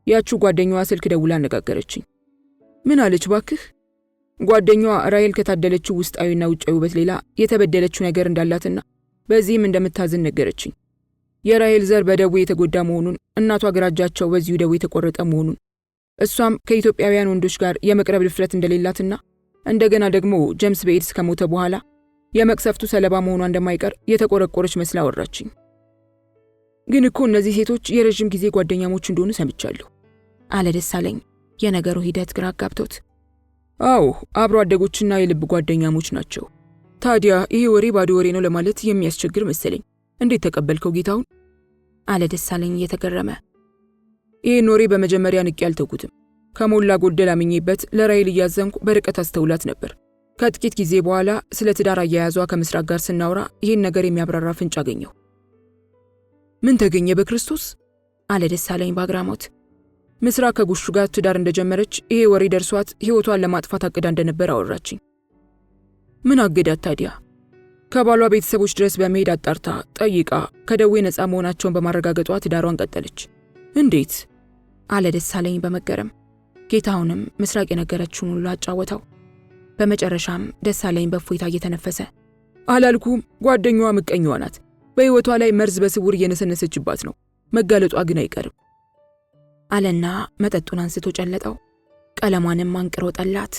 ያቺው ጓደኛዋ ስልክ ደውላ አነጋገረችኝ። ምን አለች ባክህ? ጓደኛዋ ራሔል ከታደለችው ውስጣዊና ውጫዊ ውበት ሌላ የተበደለችው ነገር እንዳላትና በዚህም እንደምታዝን ነገረችኝ። የራሔል ዘር በደዌ የተጎዳ መሆኑን፣ እናቷ ግራ እጃቸው በዚሁ ደዌ የተቆረጠ መሆኑን፣ እሷም ከኢትዮጵያውያን ወንዶች ጋር የመቅረብ ድፍረት እንደሌላትና እንደገና ደግሞ ጀምስ በኤድስ ከሞተ በኋላ የመቅሰፍቱ ሰለባ መሆኗ እንደማይቀር የተቆረቆረች መስላ አወራችኝ። ግን እኮ እነዚህ ሴቶች የረጅም ጊዜ ጓደኛሞች እንደሆኑ ሰምቻለሁ አለ ደሳለኝ የነገሩ ሂደት ግራ አጋብቶት። አዎ አብሮ አደጎችና የልብ ጓደኛሞች ናቸው። ታዲያ ይሄ ወሬ ባዶ ወሬ ነው ለማለት የሚያስቸግር መሰለኝ። እንዴት ተቀበልከው ጌታውን? አለ ደሳለኝ እየተገረመ። ይህን ወሬ በመጀመሪያ ንቄ አልተውኩትም። ከሞላ ጎደል አምኜበት ለራሔል እያዘንኩ በርቀት አስተውላት ነበር። ከጥቂት ጊዜ በኋላ ስለ ትዳር አያያዟ ከምስራቅ ጋር ስናወራ ይህን ነገር የሚያብራራ ፍንጭ አገኘሁ። ምን ተገኘ በክርስቶስ? አለ ደሳለኝ በአግራሞት። ምስራቅ ከጉሹ ጋር ትዳር እንደጀመረች ይሄ ወሬ ደርሷት ሕይወቷን ለማጥፋት አቅዳ እንደነበር አወራችኝ። ምን አገዳት ታዲያ? ከባሏ ቤተሰቦች ድረስ በመሄድ አጣርታ ጠይቃ ከደዌ ነፃ መሆናቸውን በማረጋገጧ ትዳሯን ቀጠለች። እንዴት? አለ ደሳለኝ በመገረም። ጌታውንም ምስራቅ የነገረችውን ሁሉ አጫወተው። በመጨረሻም ደሳለኝ በእፎይታ እየተነፈሰ አላልኩም ጓደኛዋ ምቀኛዋ ናት። በሕይወቷ ላይ መርዝ በስውር እየነሰነሰችባት ነው። መጋለጧ ግን አይቀርም አለና መጠጡን አንስቶ ጨለጠው። ቀለሟንም አንቅሮ ጠላት።